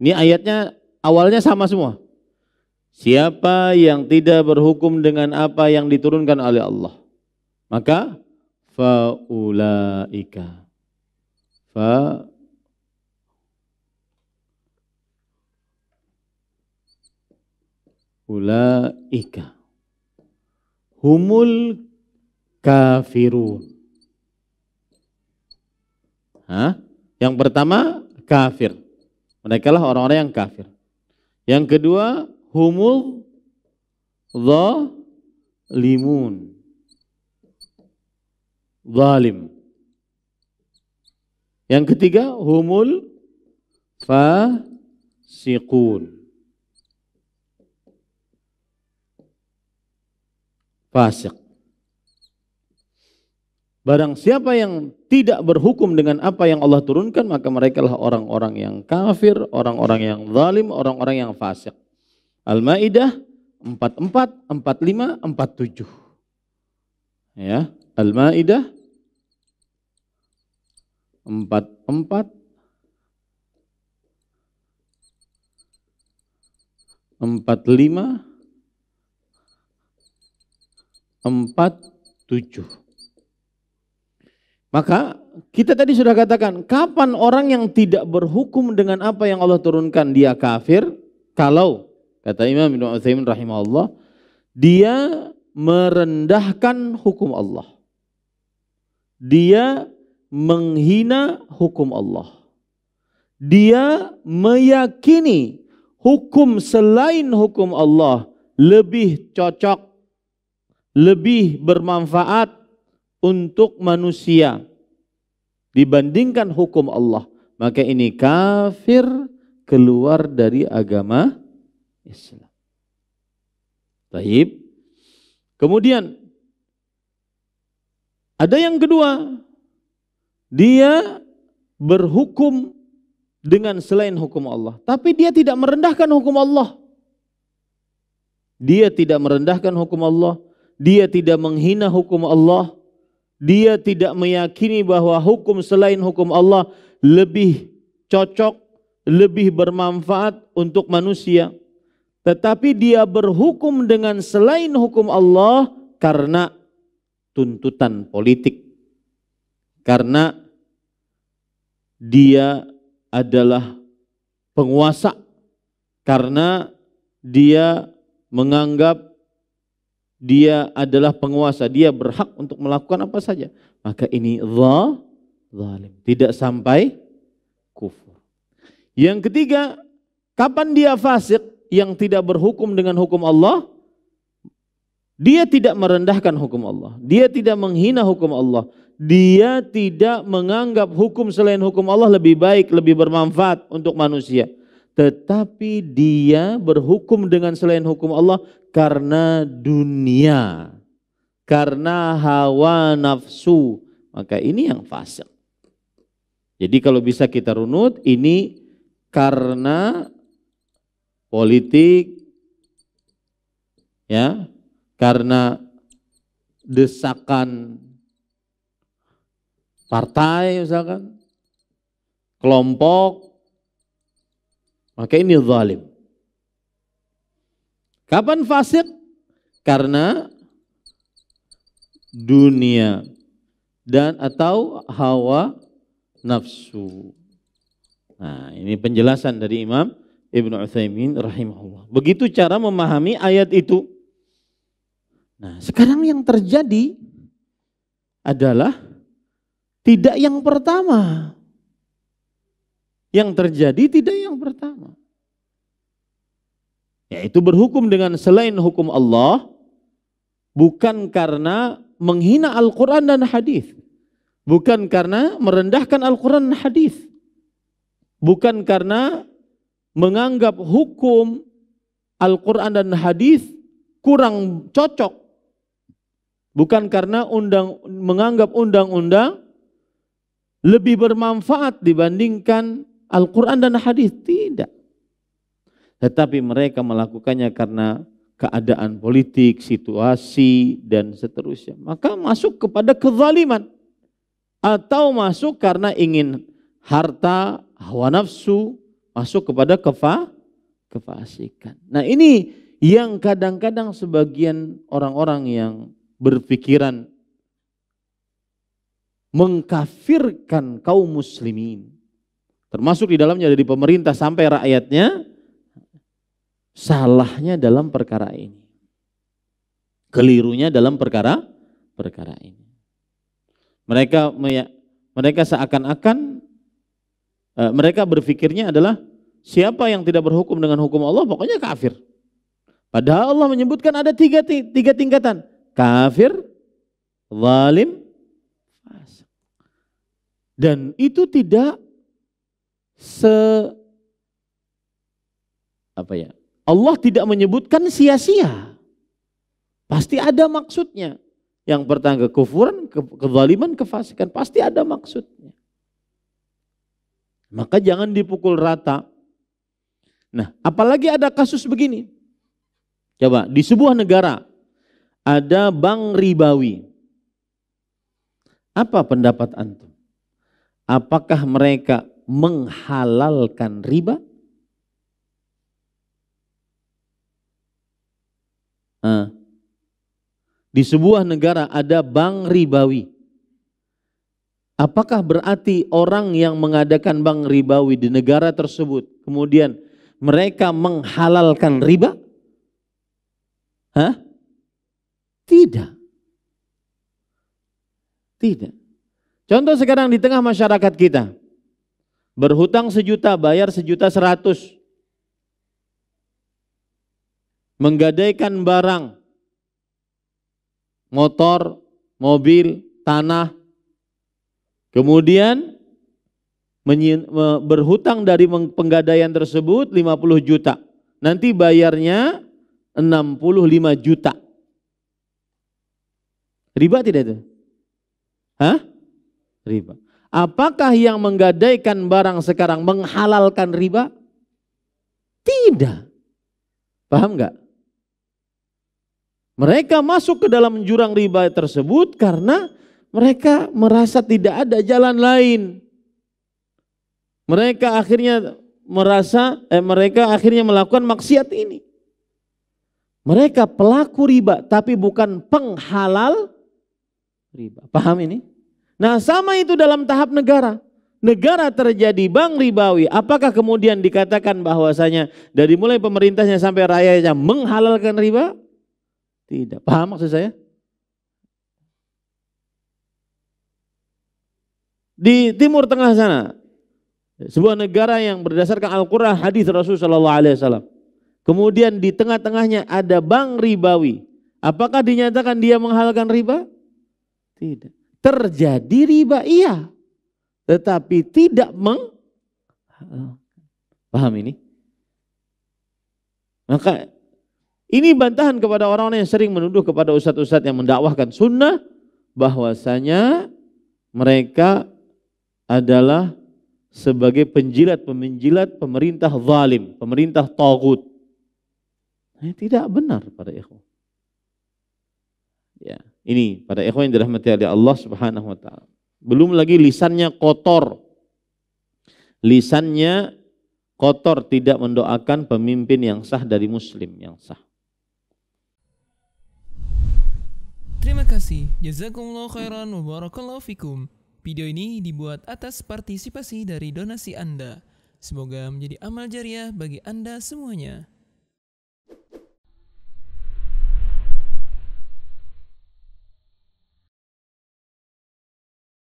Ini ayatnya awalnya sama semua. Siapa yang tidak berhukum dengan apa yang diturunkan oleh Allah, maka faulaika humul kafirun. Yang pertama kafir, mereka lah orang-orang yang kafir. Yang kedua humul zalimun, zalim. Yang ketiga humul fasiqun, fasik. Barang siapa yang tidak berhukum dengan apa yang Allah turunkan, maka mereka lah orang-orang yang kafir, orang-orang yang zalim, orang-orang yang fasik. Al-Maidah 44, 45, 47. Ya, Al-Maidah 44, 45, 47. Maka kita tadi sudah katakan, kapan orang yang tidak berhukum dengan apa yang Allah turunkan dia kafir? Kalau kata Imam Ibnu Utsaimin rahimahullah, dia merendahkan hukum Allah, dia menghina hukum Allah, dia meyakini hukum selain hukum Allah lebih cocok, lebih bermanfaat untuk manusia dibandingkan hukum Allah, maka ini kafir, keluar dari agama Islam. Baik. Kemudian ada yang kedua, dia berhukum dengan selain hukum Allah, tapi dia tidak merendahkan hukum Allah. Dia tidak merendahkan hukum Allah, dia tidak menghina hukum Allah, dia tidak meyakini bahwa hukum selain hukum Allah lebih cocok, lebih bermanfaat untuk manusia. Tetapi dia berhukum dengan selain hukum Allah karena tuntutan politik. Karena dia adalah penguasa. Karena dia menganggap dia adalah penguasa, dia berhak untuk melakukan apa saja. Maka ini zalim, tidak sampai kufur. Yang ketiga, kapan dia fasik, yang tidak berhukum dengan hukum Allah? Dia tidak merendahkan hukum Allah, dia tidak menghina hukum Allah, dia tidak menganggap hukum selain hukum Allah lebih baik, lebih bermanfaat untuk manusia. Tetapi dia berhukum dengan selain hukum Allah karena dunia, karena hawa nafsu, maka ini yang fasik. Jadi kalau bisa kita runut, ini karena politik, ya, karena desakan partai misalkan, kelompok, maka ini zalim. Kapan fasik? Karena dunia dan atau hawa nafsu. Nah, ini penjelasan dari Imam Ibnu Utsaimin rahimahullah. Begitu cara memahami ayat itu. Nah, sekarang yang terjadi adalah tidak yang pertama. Yang terjadi tidak yang pertama, yaitu berhukum dengan selain hukum Allah, bukan karena menghina Al-Quran dan hadis, bukan karena merendahkan Al-Quran dan hadis, bukan karena menganggap hukum Al-Quran dan hadis kurang cocok, bukan karena menganggap undang-undang lebih bermanfaat dibandingkan Al-Quran dan hadis, tidak. Tetapi mereka melakukannya karena keadaan politik, situasi, dan seterusnya. Maka masuk kepada kezaliman. Atau masuk karena ingin harta, hawa nafsu, masuk kepada kefasikan. Nah, ini yang kadang-kadang sebagian orang-orang yang berpikiran mengkafirkan kaum muslimin, termasuk di dalamnya dari pemerintah sampai rakyatnya, salahnya dalam perkara ini. Kelirunya dalam perkara ini. Mereka seakan-akan mereka berpikirnya adalah siapa yang tidak berhukum dengan hukum Allah pokoknya kafir. Padahal Allah menyebutkan ada tiga tingkatan. Kafir, zalim, fasik. Dan itu tidak Allah tidak menyebutkan sia-sia. Pasti ada maksudnya. Yang pertama kekufuran, kezaliman, kefasikan, pasti ada maksudnya. Maka jangan dipukul rata. Nah, apalagi ada kasus begini. Coba, di sebuah negara ada bank ribawi. Apa pendapat antum? Apakah mereka menghalalkan riba? Di sebuah negara ada bank ribawi. Apakah berarti orang yang mengadakan bank ribawi di negara tersebut kemudian mereka menghalalkan riba? Tidak. Tidak. Contoh sekarang di tengah masyarakat kita, berhutang 1 juta, bayar 1.100.000. Menggadaikan barang, motor, mobil, tanah, kemudian berhutang dari penggadaian tersebut 50 juta. Nanti bayarnya 65 juta. Riba tidak itu? Riba. Apakah yang menggadaikan barang sekarang menghalalkan riba? Tidak. Paham enggak? Mereka masuk ke dalam jurang riba tersebut karena mereka merasa tidak ada jalan lain. Mereka akhirnya melakukan maksiat ini. Mereka pelaku riba tapi bukan penghalal riba. Paham ini? Nah, sama itu dalam tahap negara. Negara terjadi bank ribawi, apakah kemudian dikatakan bahwasanya dari mulai pemerintahnya sampai rakyatnya menghalalkan riba? Tidak. Paham maksud saya? Di Timur Tengah sana, sebuah negara yang berdasarkan Al-Quran, hadis Rasulullah SAW. Kemudian di tengah-tengahnya ada bank ribawi. Apakah dinyatakan dia menghalalkan riba? Tidak. Terjadi riba, iya. Tetapi tidak paham ini? Maka ini bantahan kepada orang-orang yang sering menuduh kepada ustadz-ustadz yang mendakwahkan sunnah bahwasanya mereka adalah sebagai penjilat-penjilat pemerintah zalim, pemerintah taghut. Tidak benar para ikhwan. Ya, ini para ikhwan yang dirahmati oleh Allah Subhanahu wa taala. Belum lagi lisannya kotor. Lisannya kotor, tidak mendoakan pemimpin yang sah dari muslim yang sah. Terima kasih. Jazakumullah khairan wa barakallahu fikum. Video ini dibuat atas partisipasi dari donasi Anda. Semoga menjadi amal jariah bagi Anda semuanya.